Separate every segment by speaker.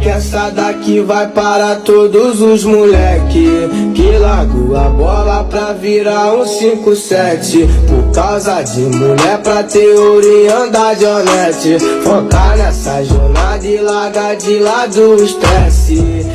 Speaker 1: que essa daqui vai para todos os moleque que largou a bola pra virar um 5-7 por causa de mulher, pra ter ouro e andar de honete. Focar nessa jornada e largar de lado o estresse.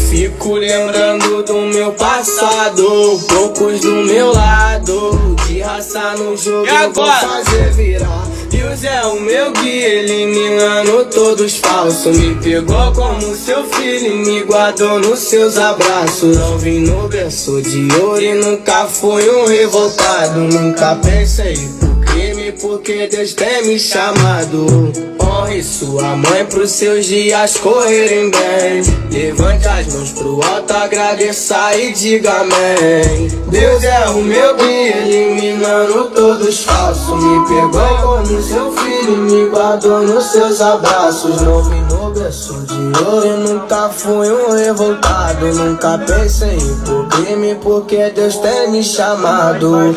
Speaker 1: Fico lembrando do meu passado, poucos do meu lado. De raça no jogo eu vou fazer virar. Deus é o meu guia, eliminando todos falsos. Me pegou como seu filho e me guardou nos seus abraços. Não vim no berço de ouro e nunca fui um revoltado. Nunca pensei por crime, porque Deus tem me chamado. Honre sua mãe pros seus dias correrem bem. Levante as mãos pro alto, agradeça e diga amém. Deus é o meu guia, eliminando todos falsos. Me pegou como seu filho e me guardou nos seus abraços. Não vim no berço de ouro e nunca fui um revoltado. Nunca pensei por crime, porque Deus tem me chamado.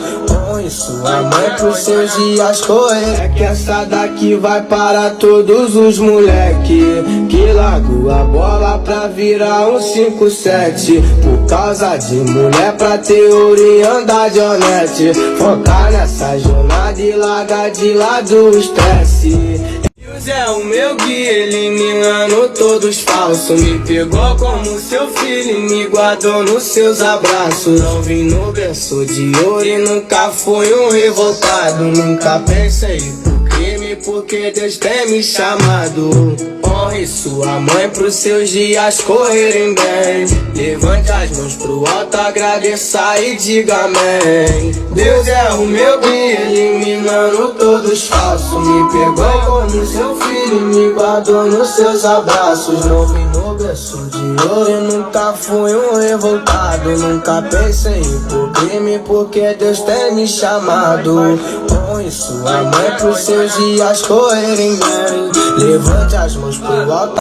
Speaker 1: Honre sua mãe pros seus dias correrem. É que essa daqui vai para todos os moleque que largou a bola pra virar um 5-7 por causa de mulher, pra ter ouro e andar de honete. Focar nessa jornada e largar de lado o estresse. Deus é o meu guia, eliminando todos falsos. Me pegou como seu filho e me guardou nos seus abraços. Não vim no berço de ouro e nunca fui um revoltado. Nunca pensei por crime, porque Deus tem me chamado. Honre sua mãe pros seus dias correrem bem. Levante as mãos pro alto, agradeça e diga amém. Deus é o meu guia, eliminando todos falsos. Me pegou como seu filho e me guardou nos seus abraços. Não vim no berço de ouro e nunca fui um revoltado. Nunca pensei por crime, porque Deus tem me chamado. Honre sua mãe pros seus dias correrem bem. Levante as mãos pro alto.